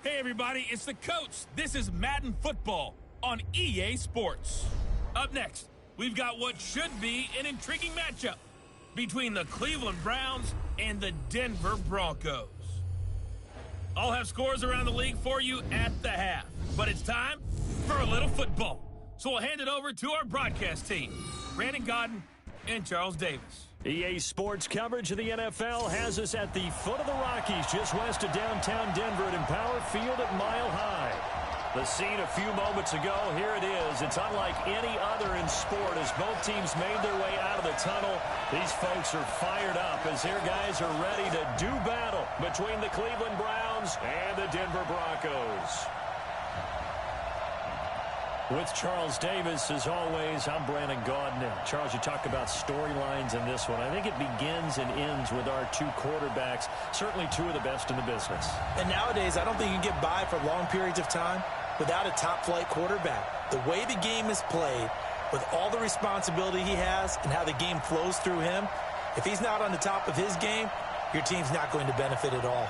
Hey everybody, it's the coach. This is Madden Football on EA Sports. Up next, we've got what should be an intriguing matchup between the Cleveland Browns and the Denver Broncos. I'll have scores around the league for you at the half, but it's time for a little football. So we'll hand it over to our broadcast team, Brandon Godden and Charles Davis. EA Sports coverage of the NFL has us at the foot of the Rockies, just west of downtown Denver at Empower Field at Mile High. The scene a few moments ago, here it is. It's unlike any other in sport as both teams made their way out of the tunnel. These folks are fired up as their guys are ready to do battle between the Cleveland Browns and the Denver Broncos. With Charles Davis, as always, I'm Brandon Godden. Charles, you talk about storylines in this one. I think it begins and ends with our two quarterbacks, certainly two of the best in the business. And nowadays, I don't think you can get by for long periods of time without a top-flight quarterback. The way the game is played, with all the responsibility he has and how the game flows through him, if he's not on the top of his game, your team's not going to benefit at all.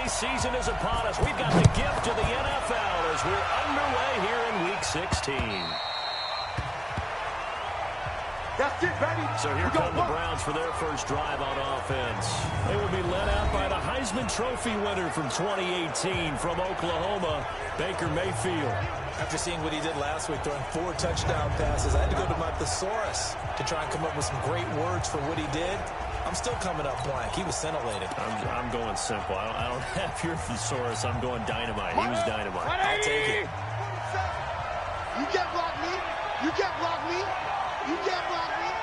Season is upon us. We've got the gift of the NFL as we're underway here in Week 16. That's it, baby. So here come the Browns for their first drive on offense. They will be led out by the Heisman Trophy winner from 2018 from Oklahoma, Baker Mayfield. After seeing what he did last week, throwing 4 touchdown passes, I had to go to my thesaurus to try and come up with some great words for what he did. I'm still coming up blank. He was scintillating. I'm going simple. I don't have your thesaurus. I'm going dynamite. He was dynamite. I'll take it. You can't block me. You can't block me. You can't block me.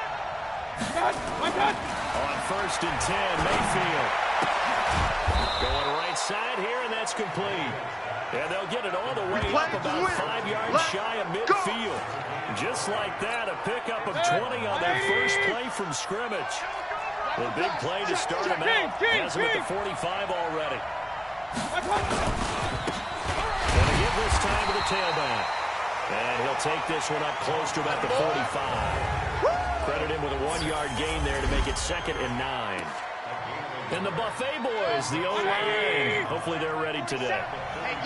My God. On 1st and 10, Mayfield. Going right side here, and that's complete. And they'll get it all the way up about 5 yards shy of midfield. Just like that, a pickup of 20 on their first play from scrimmage. The big play to start him out. Has him at the 45 already. Going to give this time to the tailback. And he'll take this one up close to about the 45. Credit him with a 1-yard gain there to make it 2nd and 9. And the Buffet boys, the O-line. Hopefully they're ready today.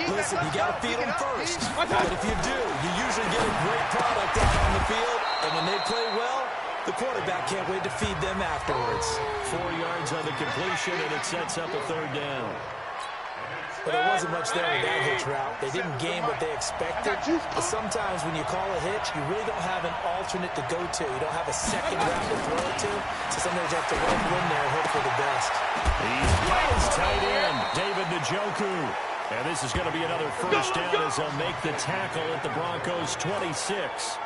Listen, you got to feed them first. But if you do, you usually get a great product out on the field. And when they play well, the quarterback can't wait to feed them afterwards. 4 yards on the completion, and it sets up a 3rd down. But there wasn't much there with that hitch route. They didn't gain what they expected. But sometimes when you call a hitch, you really don't have an alternate to go to. You don't have a second route to throw it to. So sometimes you have to run in there and hope for the best. He's plays tight end, David Njoku. And this is going to be another 1st down as they'll make the tackle at the Broncos' 26.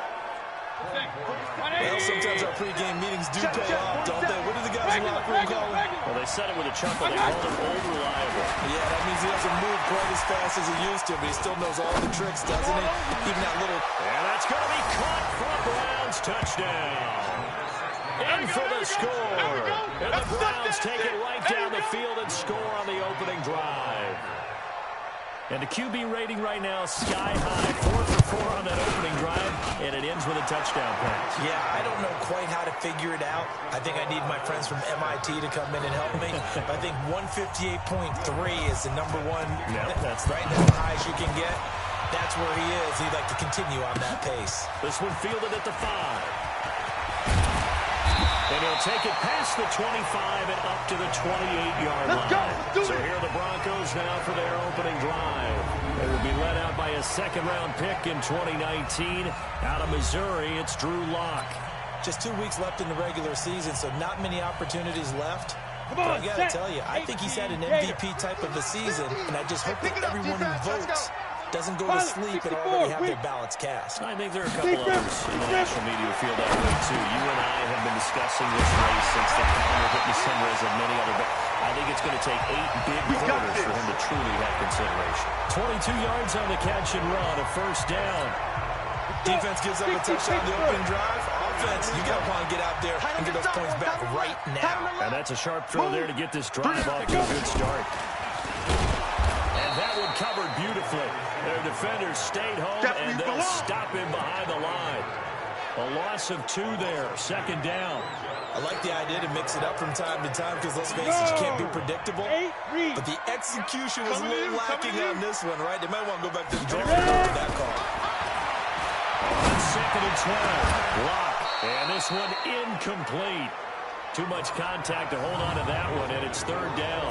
Well, sometimes our pregame meetings do pay off, don't they? What do the guys in the locker room call him? Well, they said it with a chuckle. They called him old reliable. Yeah, that means he doesn't move quite as fast as he used to, but he still knows all the tricks, doesn't he? Even that little... And that's going to be caught for a Browns touchdown. In for the score. And the Browns take it right down the field and score on the opening drive. And the QB rating right now, sky high, 4 for 4 on that opening drive, and it ends with a touchdown pass. Yeah, I don't know quite how to figure it out. I think I need my friends from MIT to come in and help me. I think 158.3 is the number one. Yep, that's right now, as high as you can get. That's where he is. He'd like to continue on that pace. This one fielded at the 5. And he'll take it past the 25 and up to the 28-yard line. So here are the Broncos now for their opening drive. They will be led out by a 2nd-round pick in 2019. Out of Missouri, it's Drew Lock. Just 2 weeks left in the regular season, so not many opportunities left. But I got to tell you, I think he's had an MVP type of a season, and I just hope that everyone who votes doesn't go to sleep and already have their ballots cast. I think there are a couple others in the national media who feel that way, too. You and I have been discussing this race since the calendar hit December, as of many other, but I think it's going to take 8 big quarters for him to truly have consideration. 22 yards on the catch and run, a 1st down. Defense gives up a touchdown on the opening drive. Offense, you got to want to get out there and get those points back right now. And that's a sharp throw there to get this drive off to a good start. And And that one covered beautifully. Their defenders stayed home, and they'll stop him behind the line. A loss of 2 there, 2nd down. I like the idea to mix it up from time to time because, let's face it, you can't be predictable. But the execution was a little lacking on this one, right? They might want to go back to the drawing board with that call. On 2nd and 12, Lock. And this one incomplete. Too much contact to hold on to that one, and it's 3rd down.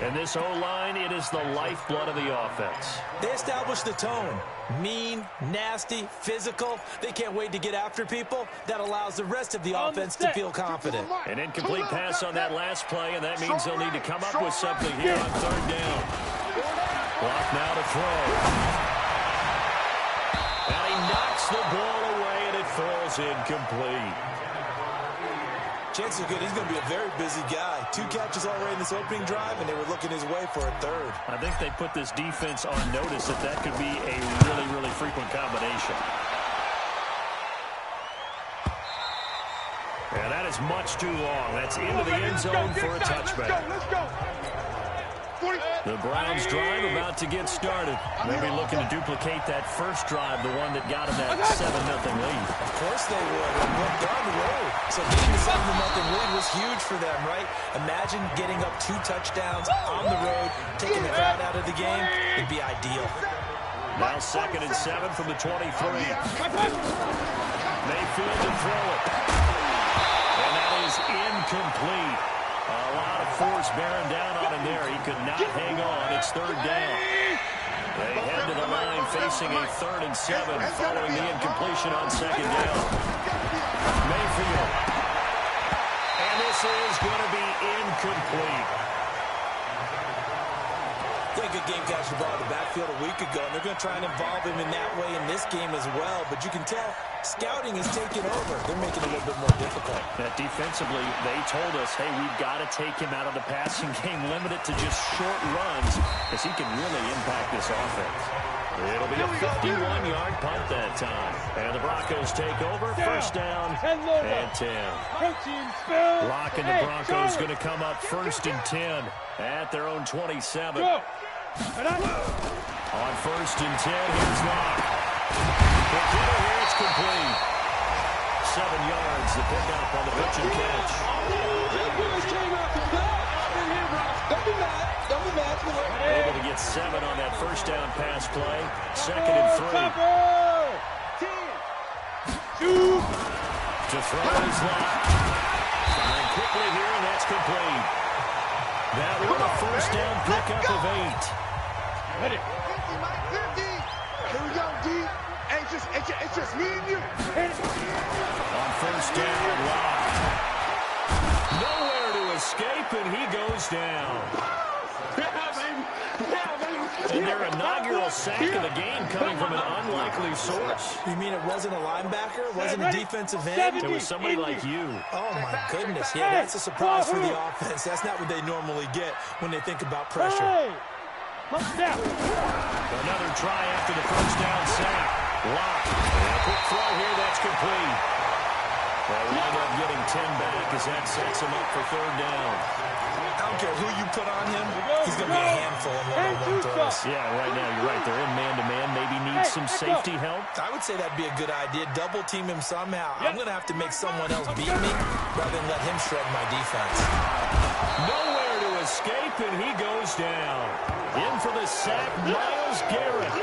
And this O-line, it is the lifeblood of the offense. They established the tone. Mean, nasty, physical. They can't wait to get after people. That allows the rest of the offense to feel confident. An incomplete pass on that last play, and that means they'll need to come up with something here on 3rd down. Lock now to throw. And he knocks the ball away, and it falls incomplete. Chances are good he's going to be a very busy guy. 2 catches already in this opening drive, and they were looking his way for a 3rd. I think they put this defense on notice that that could be a really, really frequent combination. And that is much too long. That's into the end zone for a touchback. Let's go. The Browns drive about to get started. They'll be looking to duplicate that first drive, the one that got them that 7-0 lead. Of course they would. Look, they're on the road. So getting the 7-0 lead was huge for them, right? Imagine getting up 2 touchdowns on the road, taking the crowd out of the game. It'd be ideal. Now 2nd and 7 from the 23. Mayfield to throw it. And that is incomplete. A lot of force bearing down on him there. He could not hang on. It's 3rd down. They head to the line facing a 3rd and 7 following the incompletion on 2nd down. Mayfield. And this is going to be incomplete. Yeah, good game catch the ball in the backfield a week ago, and they're going to try and involve him in that way in this game as well. But you can tell scouting is taking over. They're making it a little bit more difficult. Defensively, they told us, hey, we've got to take him out of the passing game, limit it to just short runs, because he can really impact this offense. It'll be a 51-yard punt that time. And the Broncos take over, 1st down and 10. Lock and the Broncos going to come up 1st and 10 at their own 27. On 1st and 10, here's Lock. The hitter here, it's complete. 7 yards, the pickup on the pitch and catch. Able to get 7 on that 1st down pass play. 2nd and 3. To throw is Lock. Firing quickly here, and that's complete. That one a 1st down pickup of 8. Ready. 50, Mike, 50. Here we go, D. It's just me and you. On 1st down, Lock. Nowhere to escape, and he goes down. And their inaugural sack of the game coming from an unlikely source. You mean it wasn't a linebacker? It wasn't a defensive end? It was somebody like you. Oh, my goodness. Yeah, that's a surprise for the offense. That's not what they normally get when they think about pressure. Another try after the 1st down sack. Lock. And a quick throw here. That's complete. They'll wind up getting 10 back as that sets him up for 3rd down. I don't care who you put on him. He's going to be a handful of one-on-one throws. Yeah, right now you're right. They're in man-to-man. Maybe need some safety help. I would say that'd be a good idea. Double team him somehow. I'm going to have to make someone else beat me rather than let him shred my defense. Nowhere to escape, and he goes down. In for the sack, Myles Garrett.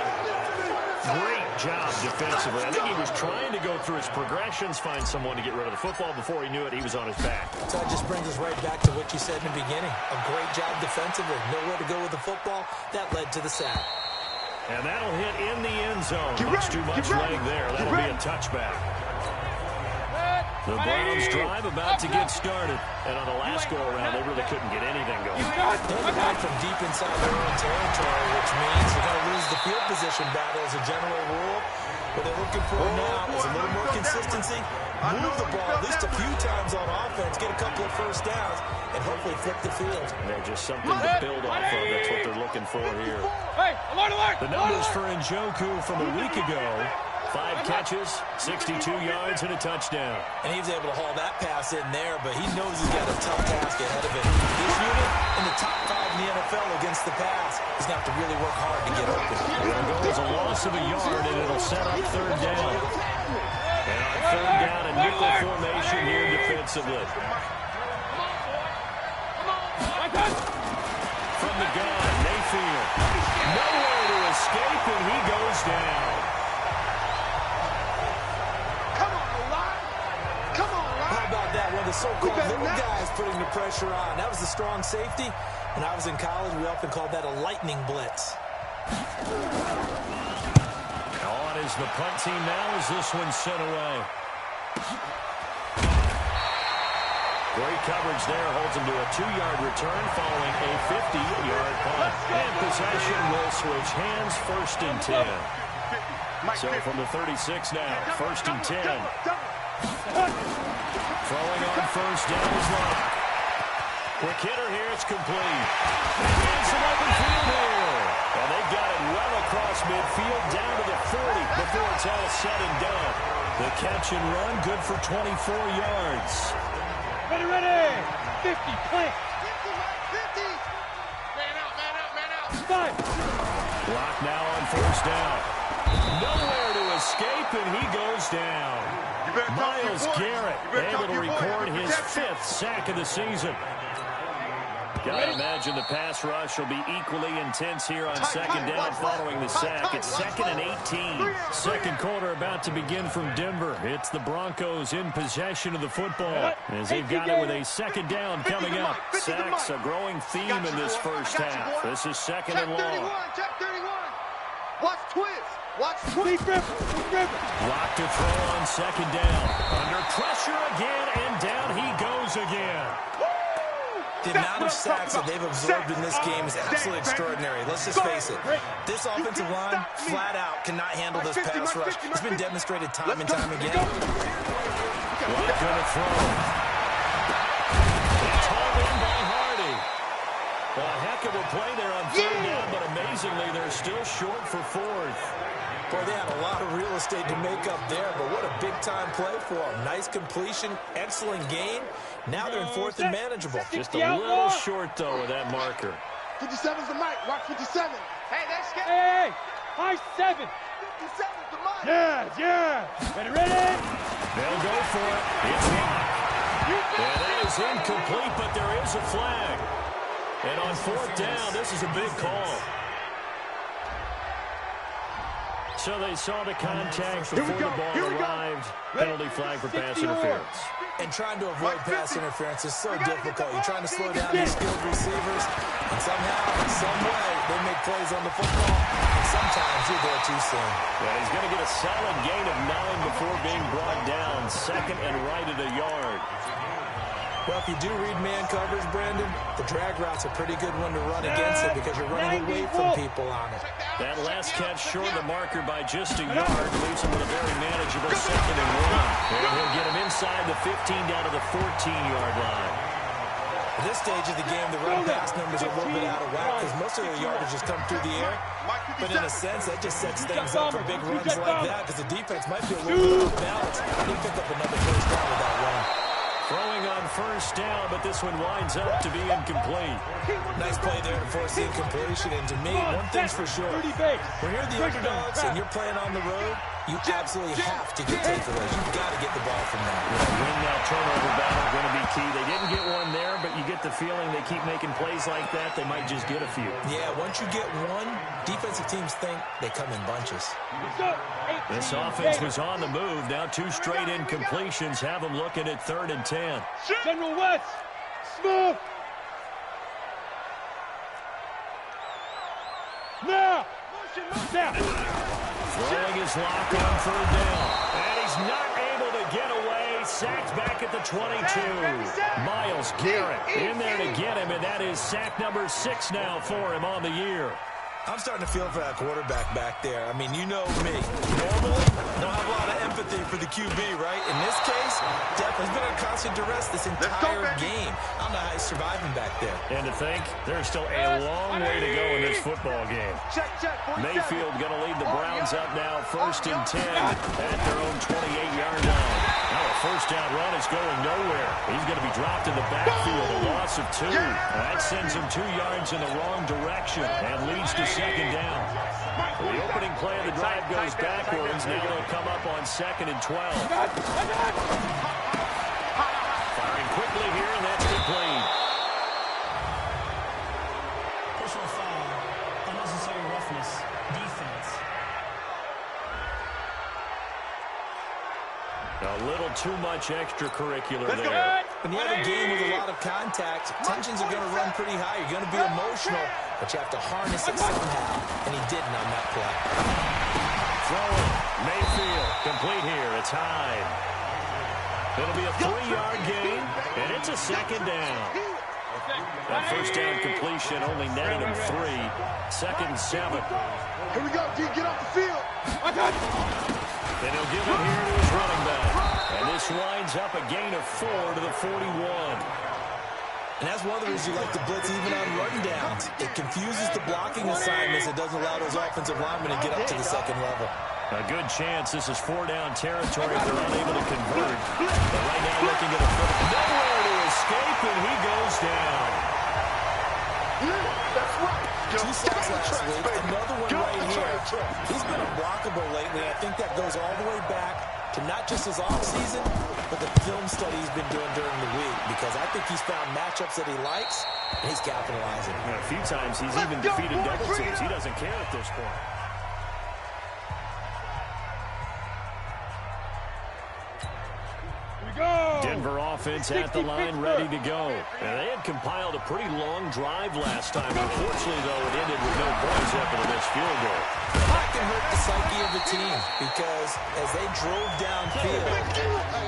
Great job defensively. I think he was trying to go through his progressions, find someone to get rid of the football. Before he knew it, he was on his back. So that just brings us right back to what you said in the beginning. A great job defensively. Nowhere to go with the football. That led to the sack. And that'll hit in the end zone. Much too much leg there. That'll be a touchback. The Browns drive about to get started. And on the last go-around, they really couldn't get anything going. They're back from deep inside their own territory, which means they're going to lose the field position battle as a general rule. What they're looking for now is a little more consistency, move the ball at least a few times on offense, get a couple of 1st downs, and hopefully flip the field. They're just something to build off of. That's what they're looking for here. The numbers for Njoku from a week ago, 5 catches, 62 yards, and a touchdown. And he was able to haul that pass in there, but he knows he's got a tough task ahead of him. This unit in the top 5 in the NFL against the pass. He's going to have to really work hard to get open. It'll go as a loss of a yard, and it'll set up 3rd down. And on 3rd down, a nickel formation here defensively. From the gun, Mayfield. Nowhere to escape, and he goes down. How about that? One of the so-called little guys putting the pressure on. That was the strong safety. When I was in college, we often called that a lightning blitz. On is the punt team now as this one's sent away. Great coverage there. Holds him to a 2-yard return following a 50-yard punt. And possession will switch hands, 1st and 10. So from the 36 now, 1st and 10. Throwing on 1st down is Locke. Quick hitter here, it's complete. And some open field here. And they got it well across midfield down to the 40 before it's all said and done. The catch and run, good for 24 yards. Ready. 50, plant. 50. Man out. 5. Block now on 1st down. Nowhere to escape, and he goes down. Myles Garrett able to record his 5th sack of the season. Gotta imagine the pass rush will be equally intense here on 2nd down following the sack. It's 2nd and 18. Second quarter about to begin from Denver. It's the Broncos in possession of the football as they've got it with a 2nd down coming up. Sacks a growing theme in this first half. This is 2nd and long. Check 31. Watch twist. Locked to throw on 2nd down. Under pressure again, and down he goes again. The amount of sacks that they've absorbed in this game is absolutely extraordinary. Let's just face it. This offensive line, flat out, cannot handle this pass rush. It's been demonstrated time and time again. Locked going to throw. It's hauled in by Hardy. Well, a heck of a play there on 3rd down, but amazingly, they're still short for 4th. Boy, they had a lot of real estate to make up there, but what a big-time play for them. Nice completion, excellent gain. Now they're in 4th and manageable. Just a little short, though, with that marker. 57's the mic. Watch 57. Hey, that's good. Hey, high 7. 57's the mic. Yeah. Ready? They'll go for it. It's locked. It is incomplete, but there is a flag. And on 4th down, this is a big call. So they saw the contact before the ball arrived. Penalty flag for pass interference. And trying to avoid pass interference is so difficult. You're trying to slow down these skilled receivers, and somehow, some way, they make plays on the football. And sometimes you're there too soon. Yeah, he's going to get a solid gain of 9 before being brought down. 2nd and right at a yard. Well, if you do read man coverage, Brandon, the drag route's a pretty good one to run against it because you're running away from people on it. That last catch short of the marker by just a yard leaves him with a very manageable 2nd and 1. And he'll get him inside the 15 down to the 14-yard line. At this stage of the game, the run-pass numbers are a little bit out of whack because most of the yardage has come through the air. But in a sense, that just sets things up for big runs like that because the defense might be a little bit off balance. They pick up another 1st down with that run. Throwing on 1st down, but this one winds up to be incomplete. Nice play there to force the incompletion. And to me, one thing's for sure. When you're the underdogs and you're playing on the road, you absolutely have to get takeaways. You've got to get the ball from that. Win that turnover battle going to be key. They didn't get one there, but you get the feeling they keep making plays like that, they might just get a few. Yeah, once you get one, defensive teams think they come in bunches. This offense was on the move. Now 2 straight incompletions have them looking at 3rd and 10. General West, smooth. Now. Throwing his lock on 3rd down. And he's not able to get away. Sacked back at the 22. Myles Garrett in there to get him, and that is sack number 6 now for him on the year. I'm starting to feel for that quarterback back there. I mean, you know me. Normally, I don't have a lot of empathy sympathy for the QB, right? In this case, definitely been under constant duress this entire game. I don't know how he's surviving back there. And to think, there's still a long way to go in this football game. Mayfield going to lead the Browns up now, 1st and 10 at their own 28-yard line. Now a first down run is going nowhere. He's going to be dropped in the backfield, a loss of 2. That sends him 2 yards in the wrong direction and leads to 2nd down. The opening play of the drive goes backwards. Now they'll come up on 2nd and 12. Firing quickly here, and that's complete. Personal foul, unnecessary roughness, defense. A little too much extracurricular there. When you have a game with a lot of contact, tensions are going to run pretty high. You're going to be emotional, but you have to harness it somehow, and he didn't on that play. Throwing, Mayfield, complete here. It's Hyde. It'll be a 3-yard gain, and it's a 2nd down. That first down completion only netted him 3. 2nd and 7. Here we go, D. Get off the field. And he'll give it here to his running back. And this winds up a gain of 4 to the 41. And that's one of the reasons you like to blitz even on run downs. It confuses the blocking assignments. It doesn't allow those offensive linemen to get up to the 2nd level. A good chance this is 4-down territory if they're unable to convert. But right now looking at a foot. Nowhere to escape, and he goes down. That's right. 2 sacks last week, another one right here. He's been unblockable lately, and I think that goes all the way back to not just his offseason, but the film study he's been doing during the week, because I think he's found matchups that he likes, and he's capitalizing. And a few times he's even defeated double teams. He doesn't care at this point. Denver offense at the line, ready to go. And they had compiled a pretty long drive last time. Unfortunately, though, it ended with no points after the missed field goal. That can hurt the psyche of the team, because as they drove downfield,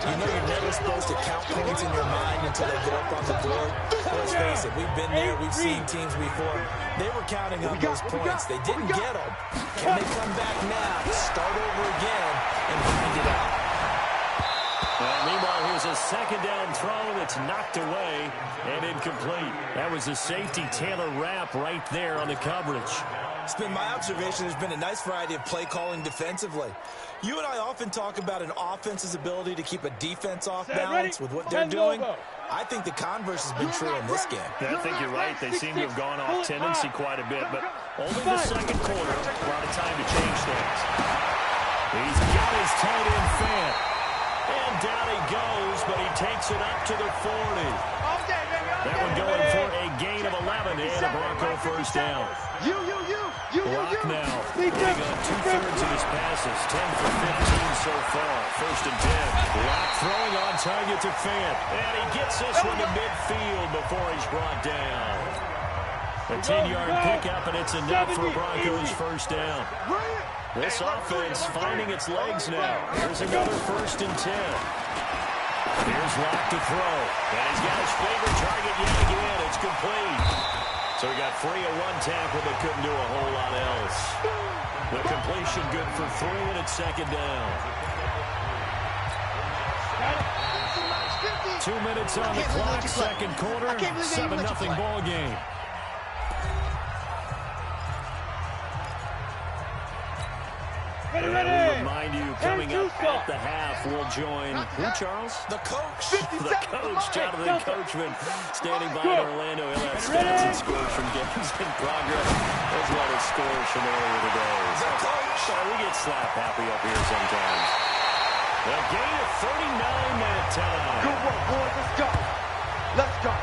you know you're never supposed to count points in your mind until they get up on the board. Let's face it, we've been there, we've seen teams before. They were counting on those points. They didn't get them. Can they come back now, start over again, and find it out? Meanwhile, here's a 2nd down throw that's knocked away and incomplete. That was the safety Taylor Rapp right there on the coverage. It's been my observation there's been a nice variety of play calling defensively. You and I often talk about an offense's ability to keep a defense off balance with what they're doing. I think the converse has been true in this game. I think you're right. They seem to have gone off tendency quite a bit, but only the 2nd quarter, a lot of time to change things. He's got his tight end fan. And down he goes, but he takes it up to the 40. That one going for a gain of 11 and a Bronco first down. Rock now, getting on 2/3 of his passes, 10 for 15 so far. 1st and 10. Rock throwing on target to Fant. And he gets this one to midfield before he's brought down. A 10-yard pickup, and it's enough for Broncos first down. This offense finding its legs now. Here's another 1st and 10. Here's Locke to throw. And he's got his favorite target yet again. It's complete. So he got free of one tackle but couldn't do a whole lot else. The completion good for 3, and it's 2nd down. 2 minutes on the clock, 2nd quarter, 7-0 ball game. And we remind you, coming up at the half, we'll join who, Charles? The coach. The coach, Jonathan Coachman, standing by in Orlando. He'll have stats and scores from games in progress, as well as scores from earlier today. So we get slap happy up here sometimes. A gain of 39 that time. Good work, boys. Let's go. Let's go.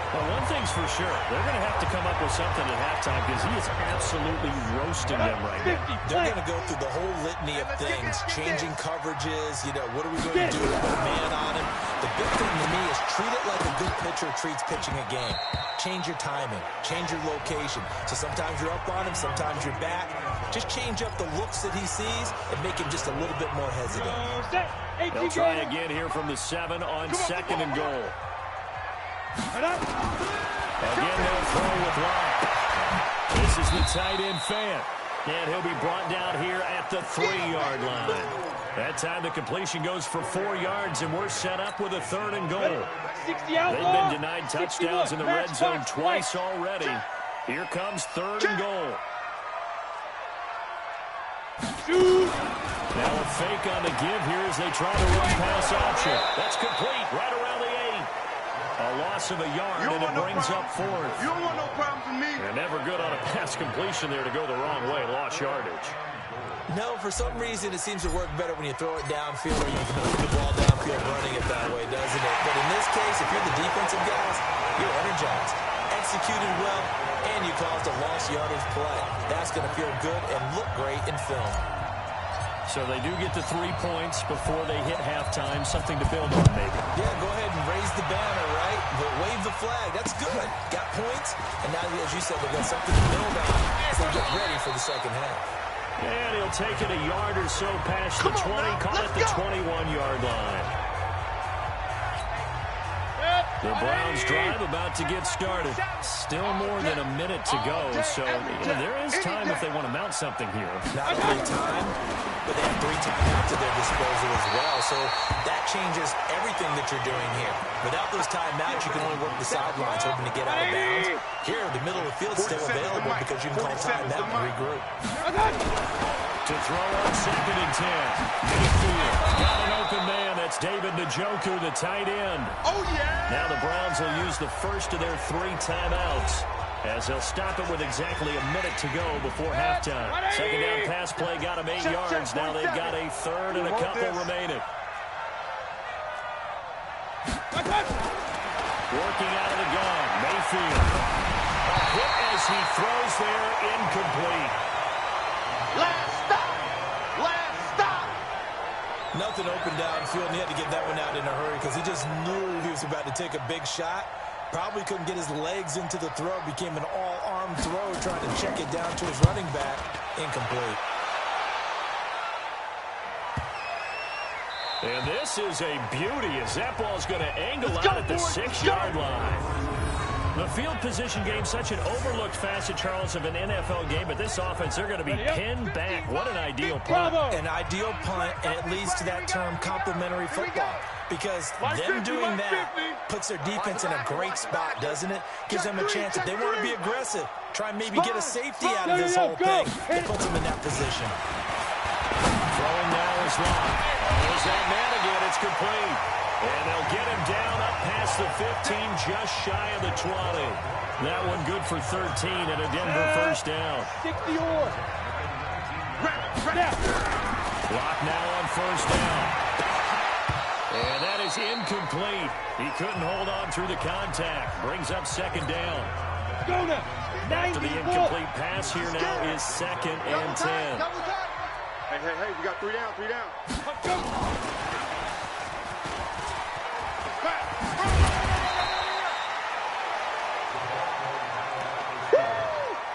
Well, one thing's for sure. They're going to have to come up with something at halftime because he is absolutely roasting them right now. They're going to go through the whole litany of things, changing coverages, what are we going to do to put a man on him? The big thing to me is treat it like a good pitcher treats pitching a game. Change your timing, change your location. So sometimes you're up on him, sometimes you're back. Just change up the looks that he sees and make him just a little bit more hesitant. They'll try again here from the 7 on 2nd and goal. Again, they'll throw with Locke. This is the tight end Fant. And he'll be brought down here at the 3-yard line. That time the completion goes for 4 yards, and we're set up with a 3rd and goal. 60 out. They've been denied touchdowns in the red zone twice already. Here comes 3rd and goal. Now a fake on the give here as they try to run pass option. That's complete right around the 8. A loss of a yard, and it brings up 4th. You don't want no problems with me. And never good on a pass completion there to go the wrong way. Lost yardage. No, for some reason it seems to work better when you throw it downfield or you can move the ball downfield running it that way, doesn't it? But in this case, if you're the defensive guys, you're energized, executed well, and you caused a lost yardage play. That's going to feel good and look great in film. So they do get to 3 points before they hit halftime. Something to build on, maybe. Yeah, go ahead and raise the banner, right? But wave the flag. That's good. Got points, and now, as you said, they've got something to build on as they get ready for the second half. And he'll take it a yard or so past the 20, call it the 21-yard line. The Browns drive about to get started. Still more than a minute to go, so there is time if they want to mount something here. Not only time, but they have 3 timeouts at their disposal as well, so that changes everything that you're doing here. Without those timeouts, you can only work the sidelines hoping to get out of bounds. Here, the middle of the field's still available because you can call timeout and regroup. To throw on 2nd and 10. Mayfield got an open man. That's David Njoku, the tight end. Oh, yeah! Now the Browns will use the first of their 3 timeouts as they'll stop it with exactly a minute to go before halftime. Second down pass play got them 8 yards. Now they've got a 3rd and a couple remaining. Working out of the gun, Mayfield. A hit as he throws there, incomplete. Last stop! Last stop! Nothing open downfield, and he had to get that one out in a hurry because he just knew he was about to take a big shot. Probably couldn't get his legs into the throw. Became an all-arm throw, trying to check it down to his running back. Incomplete. And this is a beauty as that ball's going to angle out at the 6-yard line. The field position game, such an overlooked facet, Charles, of an NFL game, but this offense, they're going to be pinned back. What an ideal punt. An ideal punt, and it leads to that term complementary football, because them doing that puts their defense in a great spot, doesn't it? Gives them a chance, if they want to be aggressive, try and maybe get a safety out of this whole thing. It puts them in that position. Throwing now is long. There's that man again. It's complete. And they'll get him down up past the 15, just shy of the 20. That one good for 13 and a Denver first down. 60 or. Clock now on first down. And that is incomplete. He couldn't hold on through the contact. Brings up 2nd down. Go now. After the incomplete pass here now is 2nd and 10. Hey, we got 3 down, 3 down. Let's go.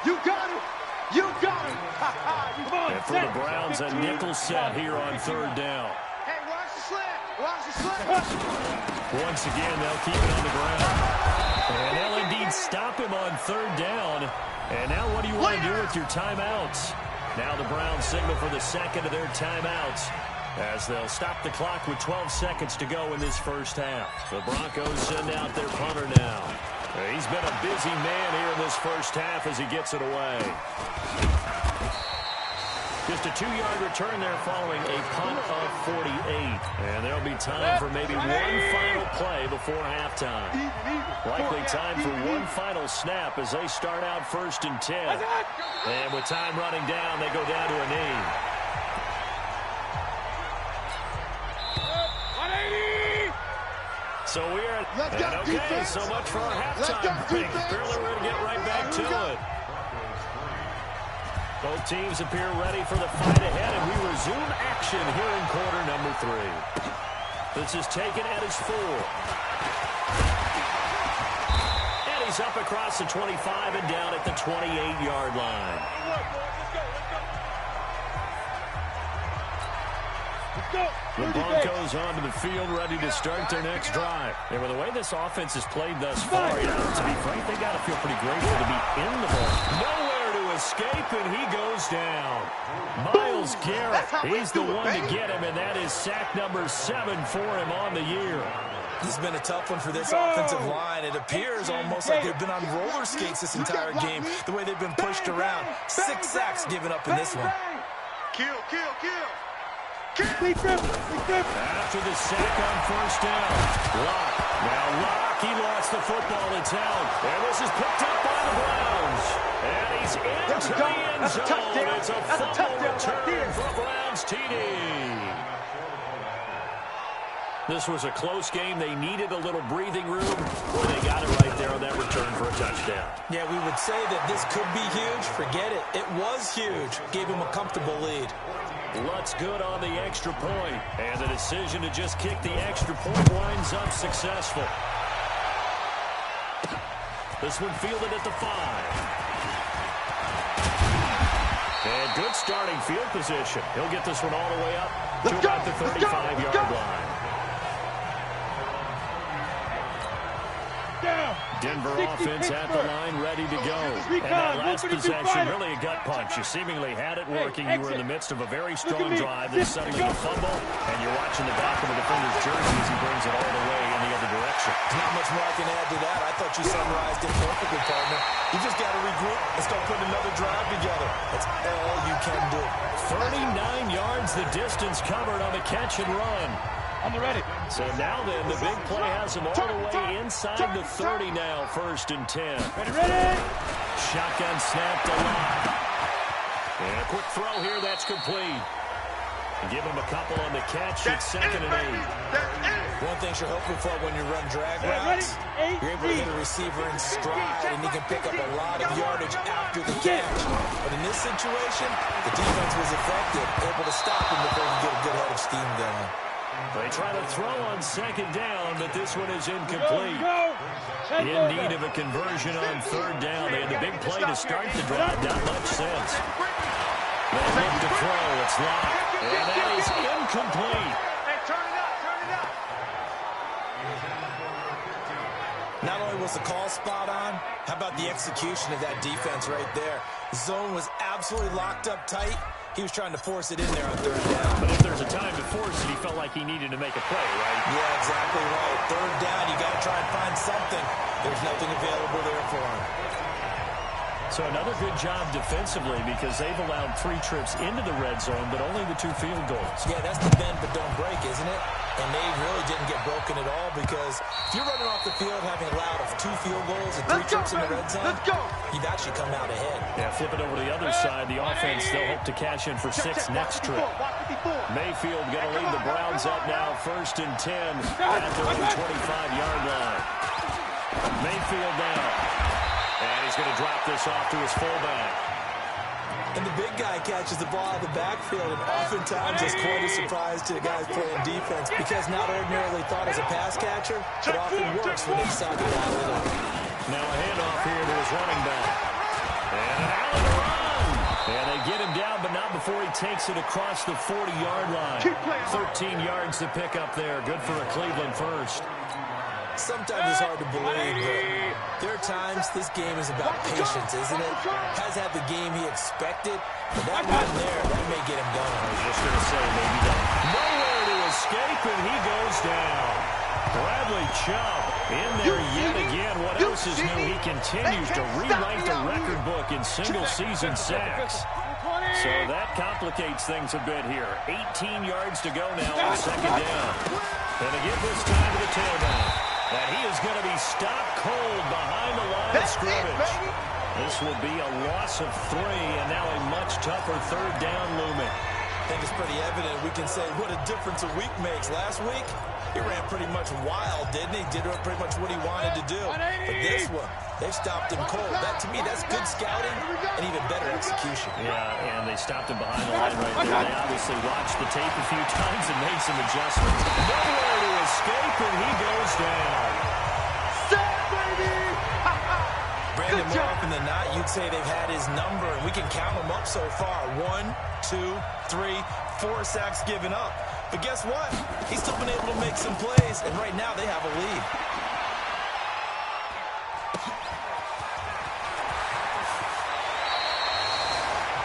You got him! You got him! Come on, And for the Browns, a nickel set here on 3rd down. Hey, watch the slant! Watch the slant! Once again, they'll keep it on the ground. And they'll indeed stop him on 3rd down. And now what do you want to do with your timeouts? Now the Browns signal for the 2nd of their timeouts as they'll stop the clock with 12 seconds to go in this first half. The Broncos send out their punter now. He's been a busy man here in this first half as he gets it away. Just a 2-yard return there following a punt of 48. And there'll be time for maybe one final play before halftime. Likely time for one final snap as they start out 1st and 10. And with time running down, they go down to a knee. So we're at, okay, so much for our halftime break. Apparently we're going to get right back to it. Both teams appear ready for the fight ahead, and we resume action here in quarter number 3. This is taken at his 4. And he's up across the 25 and down at the 28-yard line. The Broncos onto the field, ready to start their next drive. And with the way this offense has played thus far, to be frank, they got to feel pretty grateful to be in the ball. Nowhere to escape, and he goes down. Myles Garrett, he's the one to get him, and that is sack number 7 for him on the year. This has been a tough one for this offensive line. It appears almost like they've been on roller skates this entire game, the way they've been pushed around. 6 sacks given up in this one. Kill. After the sack on first down, Locke. Now Locke, he lost the football. It's out. And this is picked up by the Browns. And he's into the end zone. It's a fumble return for Browns TD. This was a close game. They needed a little breathing room. Well, they got it right there on that return for a touchdown. Yeah, we would say that this could be huge. Forget it. It was huge. Gave him a comfortable lead. Lutz good on the extra point. And the decision to just kick the extra point winds up successful. This one fielded at the 5. And good starting field position. He'll get this one all the way up to about the 35-yard line. Denver offense at the line, ready to go. And that last possession, really a gut punch. You seemingly had it working. You were in the midst of a very strong drive. Then suddenly you fumble, and you're watching the back of the defender's jersey as he brings it all the way in the other direction. Not much more I can add to that. I thought you summarized it perfectly, partner. You just got to regroup and start putting another drive together. That's all you can do. 39 yards the distance covered on the catch and run. On the ready. So now then, the big play has him all the way inside the 30 now, 1st and 10. Ready. Shotgun snap to Locke. And a quick throw here, that's complete. Give him a couple on the catch. It's 2nd and 8. One thing you're hoping for when you run drag routes, you're able to hit a receiver in stride, and he can pick up a lot of yardage after the catch. But in this situation, the defense was effective, able to stop him before he get a good head of steam going. They try to throw on 2nd down, but this one is incomplete. In need of a conversion on 3rd down. They had the big play to start the drive. Not much sense. They look to throw. It's Locke. And that is incomplete. Hey, turn it up. Not only was the call spot on, how about the execution of that defense right there? The zone was absolutely locked up tight. He was trying to force it in there on 3rd down. But if there's a time to force it, he felt like he needed to make a play, right? Yeah, exactly right. 3rd down, you got to try and find something. There's nothing available there for him. So another good job defensively because they've allowed 3 trips into the red zone, but only the 2 field goals. Yeah, that's the bend but don't break, isn't it? And they really didn't get broken at all because if you're running off the field having allowed 2 field goals and 3 trips in the red zone, you've actually come out ahead. Yeah, flip it over to the other side. The offense, they'll hope to cash in for 6 next trip. Mayfield going to lead the Browns up now, 1st and 10 at their own 25-yard line. Mayfield down. And he's going to drop this off to his fullback. And the big guy catches the ball out of the backfield, and oftentimes it's quite a surprise to the guys playing defense because not ordinarily thought as a pass catcher, but often works when they decide to dial it up. Now a handoff here to his running back. And an alley run. And they get him down, but not before he takes it across the 40-yard line. 13 yards to pick up there. Good for a Cleveland first. Sometimes it's hard to believe, but there are times this game is about patience, isn't it? Has had the game he expected, but that one there, that may get him going. I was just going to say, maybe nowhere to escape, and he goes down. Bradley Chubb in there yet again. What else is new? He continues to rewrite the record book in single-season sacks. So that complicates things a bit here. 18 yards to go now on 2nd down. And again this time to the tailback. And he is going to be stopped cold behind the line of scrimmage. This will be a loss of 3, and now a much tougher 3rd down looming. I think it's pretty evident. We can say what a difference a week makes. Last week, he ran pretty much wild, didn't he? Did pretty much what he wanted to do. But this one, they stopped him cold. That, to me, that's good scouting and even better execution. Yeah, and they stopped him behind the line right there. They obviously watched the tape a few times and made some adjustments. Nowhere to escape, and he goes down. Brandon, more often than not, you'd say they've had his number, and we can count them up so far. 1, 2, 3, 4 sacks given up. But guess what? He's still been able to make some plays, and right now they have a lead.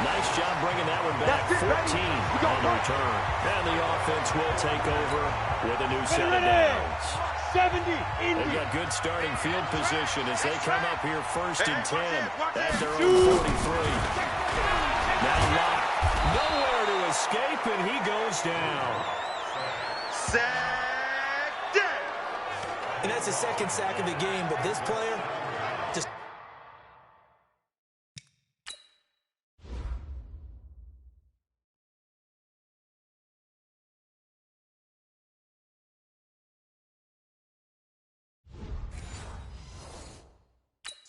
Nice job bringing that one back. 14 on the return. And the offense will take over with a new set of downs. 70, They've got good starting field position as they come up here first and 10 at their own 43. Now Locke, nowhere to escape, and he goes down. Sack down. And that's the second sack of the game, but this player just...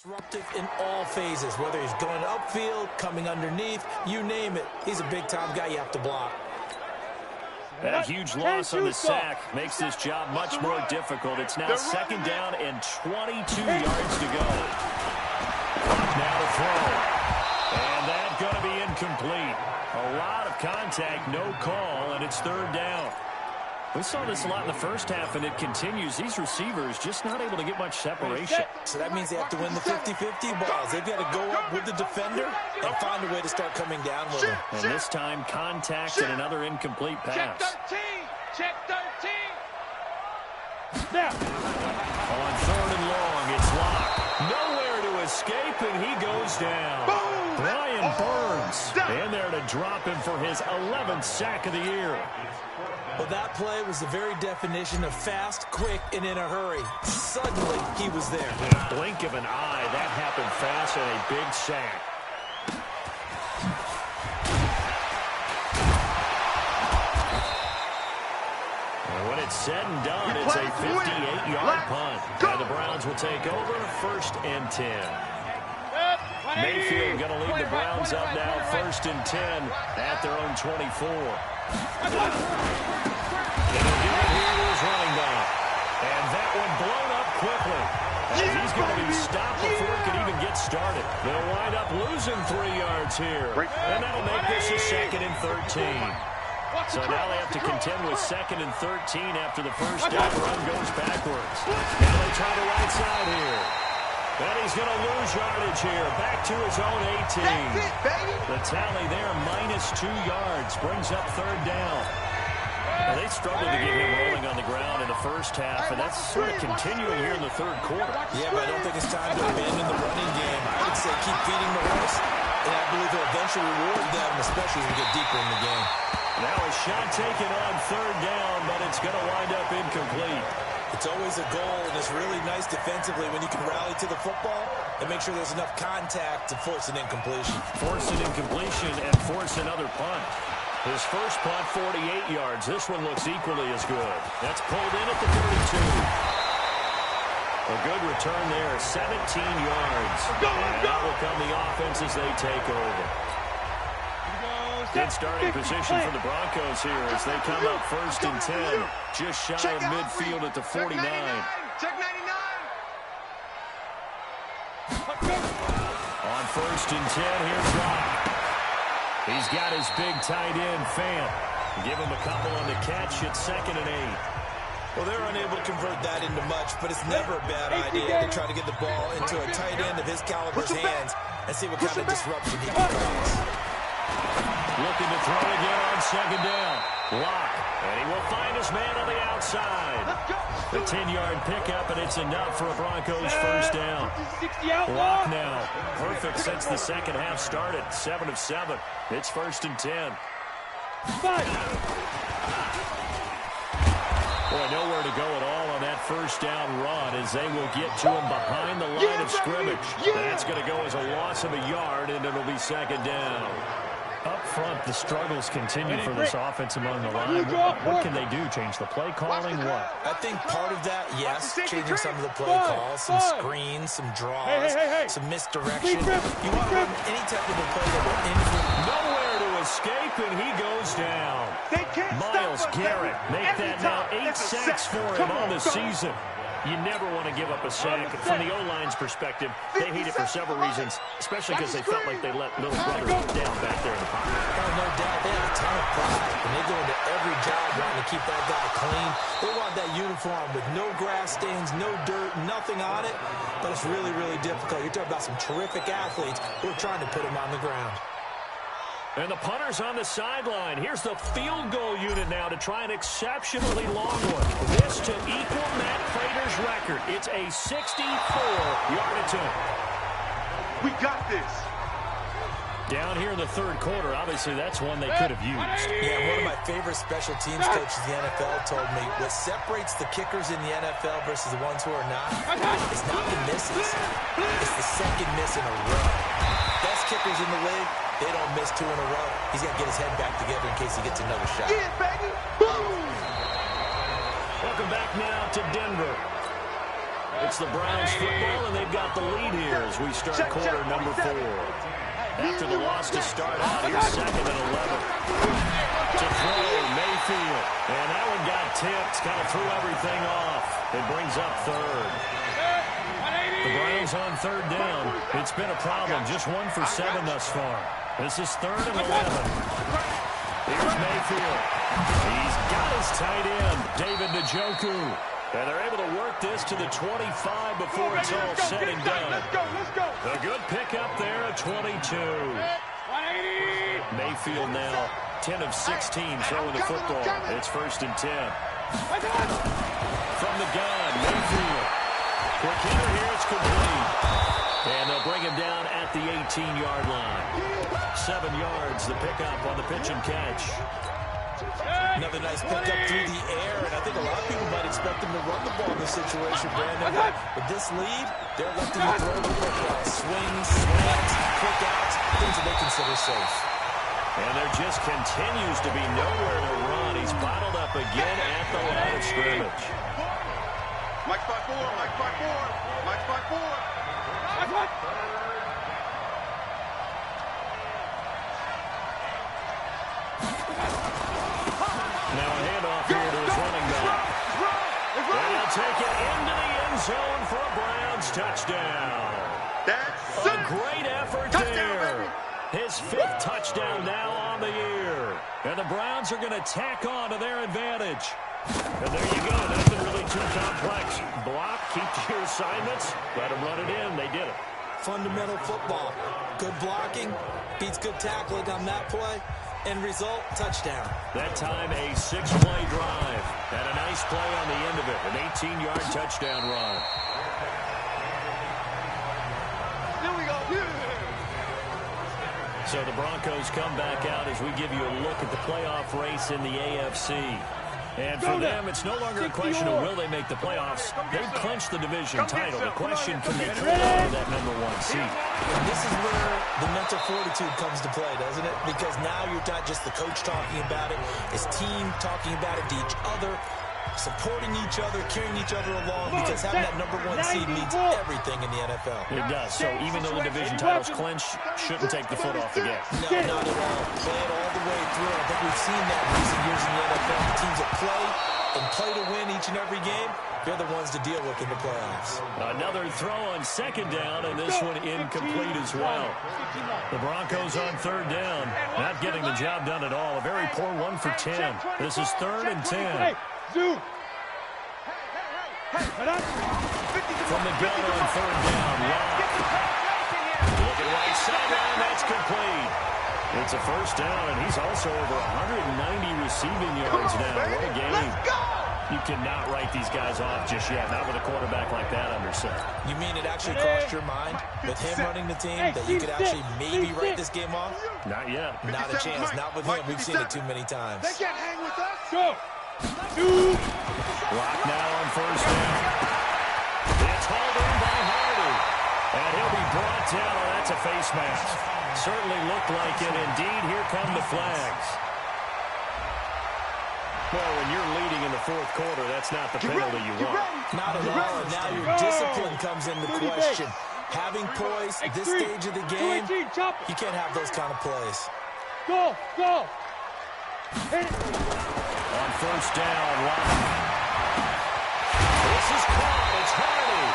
disruptive in all phases, whether he's going upfield, coming underneath, you name it. He's a big-time guy you have to block. That huge loss on the sack makes this job much more difficult. It's now second down and 22 yards to go. Now to throw. And that's going to be incomplete. A lot of contact, no call, and it's third down. We saw this a lot in the first half, and it continues. These receivers just not able to get much separation. So that means they have to win the 50-50 balls. They've got to go up with the defender and find a way to start coming down with him. And this time, contact and another incomplete pass. Check 13. Snap. On third and long, it's Locke. Nowhere to escape, and he goes down. Boom. Brian Burns in there to drop him for his 11th sack of the year. Well, that play was the very definition of fast, quick, and in a hurry. Suddenly, he was there. In a blink of an eye, that happened fast and a big sack. And when it's said and done, it's a 58-yard punt. And the Browns will take over first and 10. Mayfield going to lead the Browns up now first and 10 at their own 24. And he'll give it here to his running back. And that one blown up quickly. As he's going to be stopped before it can even get started. They'll wind up losing 3 yards here. And that'll make this a second and 13. So now they have to contend with second and 13 after the first down run goes backwards. Now they try the right side here. And he's going to lose yardage here. Back to his own 18. That's it, baby. The tally there, -2 yards, brings up third down. Well, they struggled to get him rolling on the ground in the first half, and that's sort of continuing here in the third quarter. Yeah, but I don't think it's time to abandon the running game. I would say keep feeding the horse, and I believe he'll eventually reward them, especially as we get deeper in the game. Now a shot taken on third down, but it's going to wind up incomplete. It's always a goal, and it's really nice defensively when you can rally to the football and make sure there's enough contact to force an incompletion. Force an incompletion and force another punt. His first punt, 48 yards. This one looks equally as good. That's pulled in at the 32. A good return there, 17 yards. And that will come the offense as they take over. Good starting position for the Broncos here as they come up first and 10. Just shy of midfield at the 49. Check 99. On first and 10, here's Locke. He's got his big tight end, Fant. Give him a couple on the catch at second and 8. Well, they're unable to convert that into much, but it's never a bad idea to try to get the ball into a tight end of his caliber's hands and see what kind of disruption he can cause. Looking to throw again on second down. Locke, and he will find his man on the outside. The 10-yard pickup, and it's enough for a Broncos first down. Locke now, perfect since the second half started. 7 of 7. It's first and 10. Boy, nowhere to go at all on that first down run as they will get to him behind the line of scrimmage. That's going to go as a loss of a yard, and it'll be second down. Up front, the struggles continue for this offense among the line. What can they do? Change the play calling? What? I think part of that, yes, changing some of the play calls, some screens, some draws, some misdirection. You want to run any type of a play that will influence. Nowhere to escape, and he goes down. Myles Garrett, make that now 8 sacks for him on the season. You never want to give up a sack. From the O-line's perspective, they hate it for several reasons, especially because they felt like they let little brother down back there in the pocket. Oh, no doubt. They have a ton of pride, and they go into every job wanting to keep that guy clean. They want that uniform with no grass stains, no dirt, nothing on it, but it's really, really difficult. You're talking about some terrific athletes who are trying to put him on the ground. And the punter's on the sideline. Here's the field goal unit now to try an exceptionally long one. This to equal Matt Prater's record. It's a 64-yard attempt. We got this. Down here in the third quarter, obviously that's one they could have used. Yeah, one of my favorite special teams coaches in the NFL told me what separates the kickers in the NFL versus the ones who are not is not the misses. It's the second miss in a row. Best kickers in the league, they don't miss 2 in a row. He's got to get his head back together in case he gets another shot. Yeah, baby. Boom. Welcome back now to Denver. It's the Browns football, and they've got the lead here as we start quarter number 4. After the loss to start out, here's second and 11. To throw, Mayfield. And that one got tipped, kind of threw everything off. It brings up third. The Browns on third down. It's been a problem, just 1 for 7 thus far. This is third and 11. Here's Mayfield. He's got his tight end, David Njoku. And they're able to work this to the 25 before it's all said and done. Let's go. A good pickup there at 22. Mayfield now 10 of 16 throwing the football. It's first and 10. From the gun, Mayfield. Quick hitter here, it's complete. And they'll bring him down at the 18-yard line. 7 yards, the pickup on the pitch and catch. Another nice pickup through the air, and I think a lot of people might expect him to run the ball in this situation, Brandon. But with this lead, they're left to throw the football. Swings, slants, quick outs, things that they consider safe. And there just continues to be nowhere to run. He's bottled up again at the line of scrimmage. Mike 5-4, Mike 5-4, Mike 5-4. Now a handoff here to his running back. And he'll take it into the end zone for a Browns touchdown. That's A great effort there. His 5th touchdown now on the year. And the Browns are going to tack on to their advantage. And there you go. Nothing really too complex. Block, keep to your assignments, let them run it in. They did it. Fundamental football. Good blocking beats good tackling on that play. End result, touchdown. That time a 6-play drive. And a nice play on the end of it. An 18-yard touchdown run. Here we go. So the Broncos come back out as we give you a look at the playoff race in the AFC. And for them, it's no longer a question of will they make the playoffs. They've clinched the division title. The question, can they hold on to that #1 seed? And this is where the mental fortitude comes to play, doesn't it? Because now you're not just the coach talking about it. It's team talking about it to each other, supporting each other, carrying each other along, because having that #1 seed means everything in the NFL. It does. So even though the division title's clinched, shouldn't take the foot off the gas. No, not at all. Play it all the way through. I think we've seen that in recent years in the NFL. The teams that play and play to win each and every game, they're the ones to deal with in the playoffs. Another throw on second down, and this one incomplete as well. The Broncos on third down, not getting the job done at all. A very poor 1 for 10. This is 3rd and 10. Zoom. From the gun on 3rd down, looking right sideline, that's complete. It's a first down, and he's also over 190 receiving yards now. What a game. You cannot write these guys off just yet, not with a quarterback like that under center. You mean it actually crossed your mind with him running the team that you could actually maybe write this game off? Not yet. Not a chance. Not with him. We've seen it too many times. They can't hang with us. Go. Block now on first down. It's hauled in by Hardy. And he'll be brought down. Oh, that's a face mask. Certainly looked like it. Indeed, here come the flags. Well, when you're leading in the fourth quarter, that's not the penalty you want. Not at all. And now your discipline comes into question. Having poise at this stage of the game, you can't have those kind of plays. Go. On first down, this is caught. It's Hardy.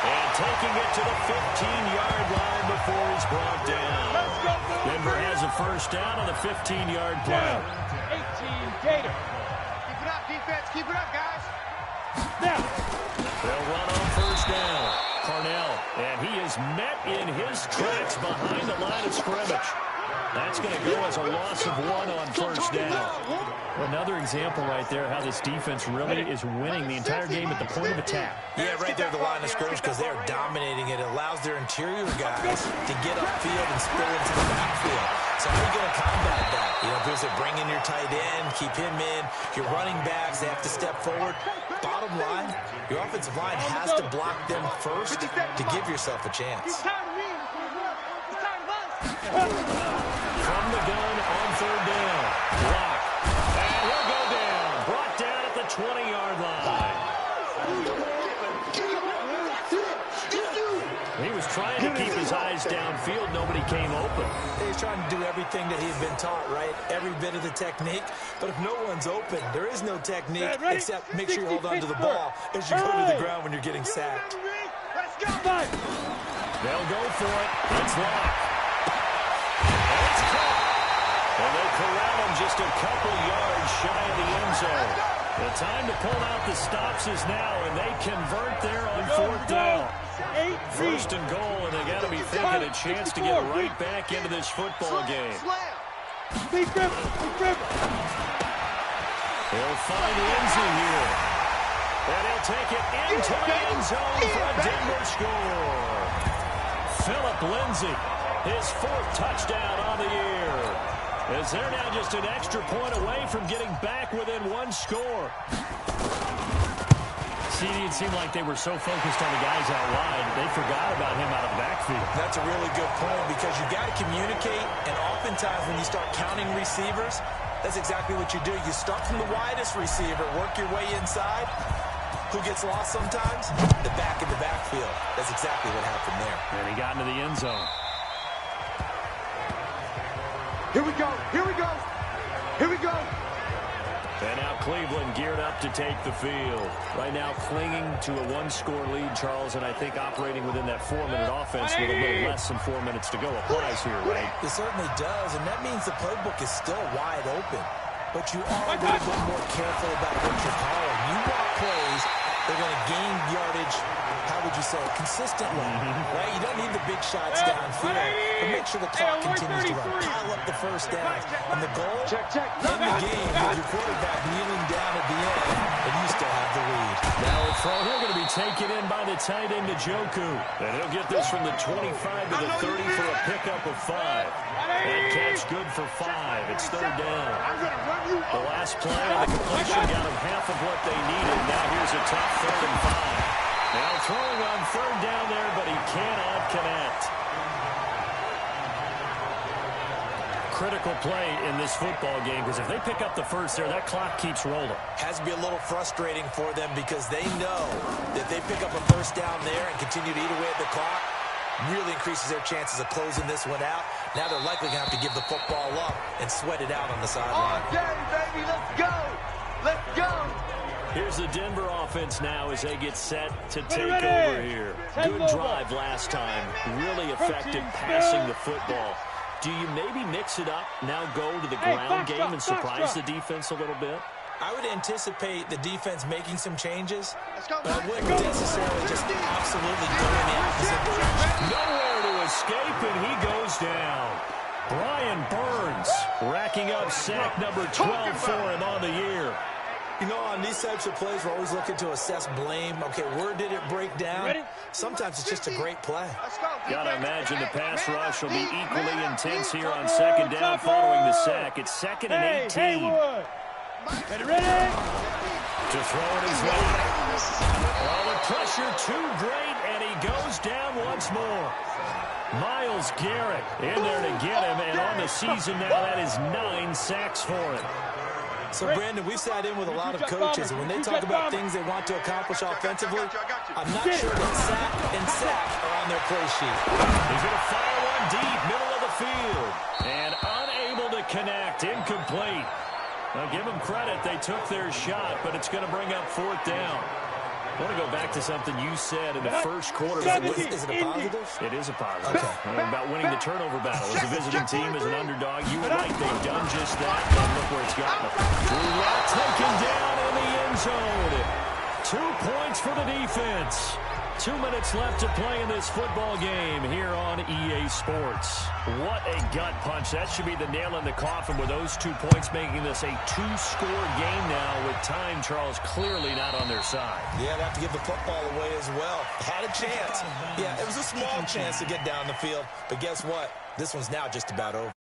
And taking it to the 15-yard line before he's brought down. Denver has a first down on the 15-yard play. 18 Gator. Keep it up, defense. Keep it up, guys. Now. They'll run on first down. Cornell, and he is met in his tracks behind the line of scrimmage. That's going to go as a loss of 1 on first down. Another example right there how this defense really is winning the entire game at the point of attack. Yeah, right there at the line of scrimmage because they are dominating it. It allows their interior guys to get upfield and spill into the backfield. So how are you going to combat that? You know, if there's bring in your tight end, keep him in. Your running backs, they have to step forward. Bottom line, your offensive line has to block them first to give yourself a chance. From the gun on third down. Block. And he'll go down. Brought down at the 20-yard line. He was trying to keep his eyes downfield. Nobody came open. He's trying to do everything that he's been taught, right? Every bit of the technique. But if no one's open, there is no technique except make sure you hold on to the ball as you go to the ground when you're getting sacked. They'll go for it. It's locked. It's caught. And they corral him just a couple yards shy of the end zone. The time to pull out the stops is now, and they convert there on fourth down. First and goal, and they got to be thinking a chance to get right back into this football game. He'll find Lindsay here. And he'll take it into the end zone for a Denver score. Phillip Lindsay, his 4th touchdown on the year. As they're now just an extra point away from getting back within 1 score. See, it seemed like they were so focused on the guys out wide, they forgot about him out of the backfield. That's a really good point because you got to communicate, and oftentimes when you start counting receivers, that's exactly what you do. You start from the widest receiver, work your way inside. Who gets lost sometimes? The back in the backfield. That's exactly what happened there. And he got into the end zone. Here we go. Here we go. Here we go. And now Cleveland geared up to take the field. Right now clinging to a 1-score lead, Charles, and I think operating within that 4-minute offense with a little less than 4 minutes to go applies here, right? It certainly does, and that means the playbook is still wide open. But you are a little bit more careful about what you're calling. You want plays that are going to gain yardage, how would you say, consistently, right? You don't need the big shots downfield, but make sure the clock continues to run. Pile up the first down. And the goal, in the game, with your quarterback kneeling down at the end, and you still have the lead. Now a throw here going to be taken in by the tight end, Njoku. And he'll get this from the 25 to the 30 for a pickup of 5. That catch good for 5. It's third down. The last play on the completion got them half of what they needed. Now here's a tough 3rd and 5. Now throwing on third down there, but he cannot connect. Critical play in this football game because if they pick up the first there, that clock keeps rolling. Has to be a little frustrating for them because they know that they pick up a first down there and continue to eat away at the clock, really increases their chances of closing this one out. Now they're likely going to have to give the football up and sweat it out on the sideline. All day, baby, let's go. Let's go. Here's the Denver offense now as they get set to take over here. Good drive last time. Really effective passing the football. Do you maybe mix it up, now go to the ground game and surprise the defense a little bit? I would anticipate the defense making some changes, but I wouldn't necessarily just absolutely go in the opposite direction. Nowhere to escape, and he goes down. Brian Burns racking up sack number 12 for him on the year. You know, on these types of plays, we're always looking to assess blame. Okay, where did it break down? Sometimes it's just a great play. Gotta imagine the pass rush will be equally intense here on second down following the sack. It's 2nd and 18. Ready? To throw it his way. Oh, the pressure too great, and he goes down once more. Myles Garrett in there to get him, and on the season now, that is 9 sacks for him. So, Brandon, we've sat in with a lot of coaches, and when they talk about things they want to accomplish offensively, I'm not sure that sack and sack are on their play sheet. He's going to fire one deep, middle of the field, and unable to connect, incomplete. Now, give them credit, they took their shot, but it's going to bring up 4th down. I want to go back to something you said in the first quarter. Is it a positive? It is a positive. Okay. About winning the turnover battle. As a visiting team, as an underdog, you were right. They've done just that. And look where it's gotten them. Drew Lock taken down in the end zone. 2 points for the defense. 2 minutes left to play in this football game here on EA Sports. What a gut punch. That should be the nail in the coffin with those 2 points, making this a 2-score game now with time, Charles, clearly not on their side. Yeah, they have to give the football away as well. Had a chance. Yeah, it was a small chance to get down the field. But guess what? This one's now just about over.